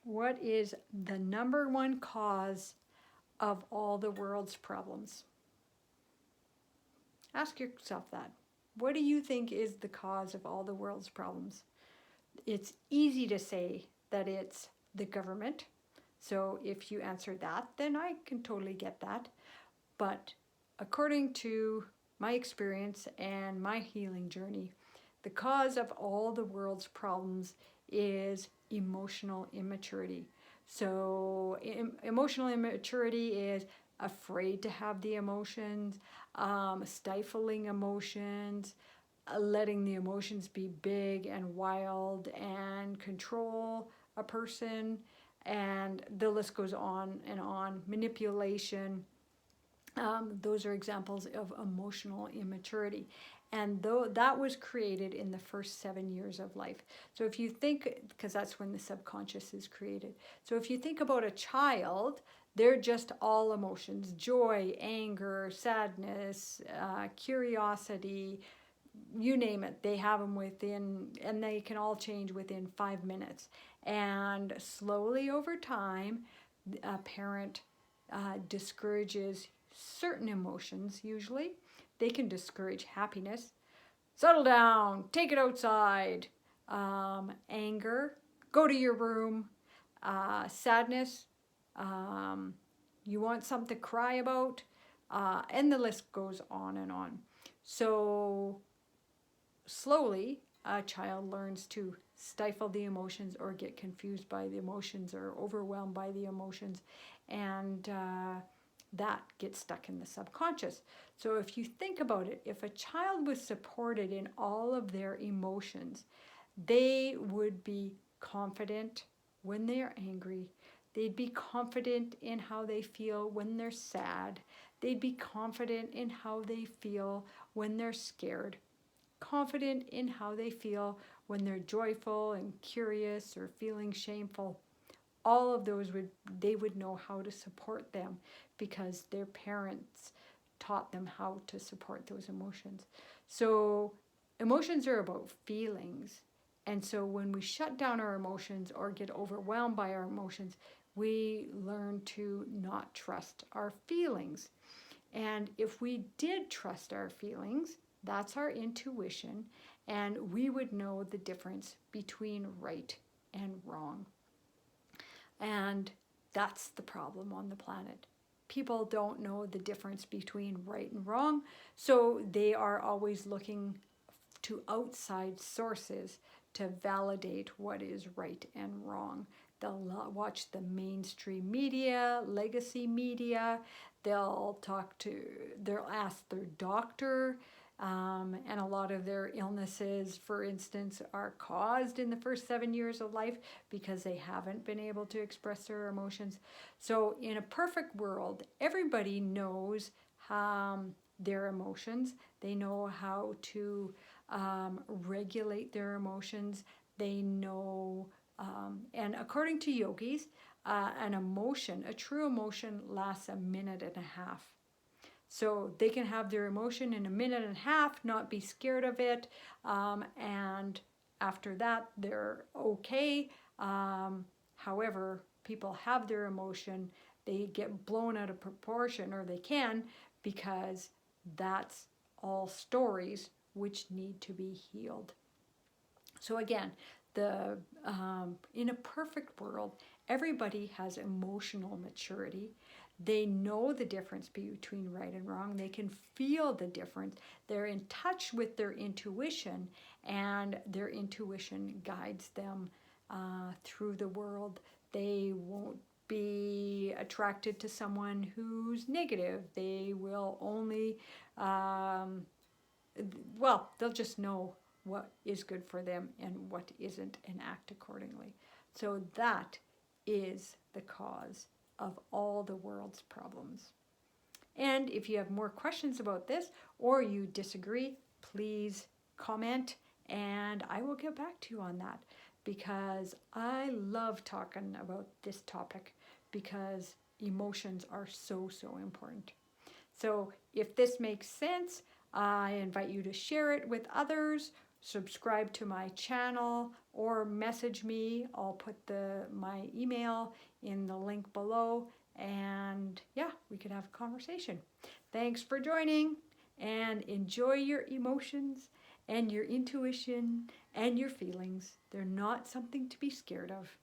What is the number one cause of all the world's problems? Ask yourself that. What do you think is the cause of all the world's problems? It's easy to say that it's the government. So if you answer that, then I can totally get that. But according to my experience and my healing journey, the cause of all the world's problems is emotional immaturity. So, emotional immaturity is afraid to have the emotions, stifling emotions, letting the emotions be big and wild and control a person, and the list goes on and on. Manipulation, those are examples of emotional immaturity. And though that was created in the first 7 years of life. So if you think, because that's when the subconscious is created. So if you think about a child, they're just all emotions: joy, anger, sadness, curiosity, you name it. They have them within, and they can all change within 5 minutes. And slowly over time, a parent discourages certain emotions. Usually they can discourage happiness. Settle down, take it outside. Anger, go to your room. Sadness, you want something to cry about, and the list goes on and on. So slowly a child learns to stifle the emotions or get confused by the emotions or overwhelmed by the emotions, and that gets stuck in the subconscious. So if you think about it, if a child was supported in all of their emotions, they would be confident when they're angry. They'd be confident in how they feel when they're sad. They'd be confident in how they feel when they're scared. Confident in how they feel when they're joyful and curious or feeling shameful. All of those they would know how to support them because their parents taught them how to support those emotions. So emotions are about feelings. And so when we shut down our emotions or get overwhelmed by our emotions, we learn to not trust our feelings. And if we did trust our feelings, that's our intuition, and we would know the difference between right and wrong. And that's the problem on the planet. People don't know the difference between right and wrong, so they are always looking to outside sources to validate what is right and wrong. They'll watch the mainstream media, legacy media. They'll ask their doctor, and a lot of their illnesses, for instance, are caused in the first 7 years of life because they haven't been able to express their emotions. So, in a perfect world, everybody knows their emotions. They know how to regulate their emotions. They know, and according to yogis, a true emotion lasts a minute and a half. So they can have their emotion in a minute and a half, not be scared of it, and after that, they're okay. However, people have their emotion, they get blown out of proportion, or they can, because that's all stories which need to be healed. So again, in a perfect world, everybody has emotional maturity. They know the difference between right and wrong. They can feel the difference. They're in touch with their intuition, and their intuition guides them through the world. They won't be attracted to someone who's negative. They will only, they'll just know what is good for them and what isn't and act accordingly. So that is the cause of all the world's problems. And if you have more questions about this or you disagree, please comment and I will get back to you on that, because I love talking about this topic because emotions are so, so important. So if this makes sense, I invite you to share it with others subscribe to my channel or message me. I'll put my email in the link below, and yeah, we could have a conversation. Thanks for joining, and enjoy your emotions and your intuition and your feelings. They're not something to be scared of.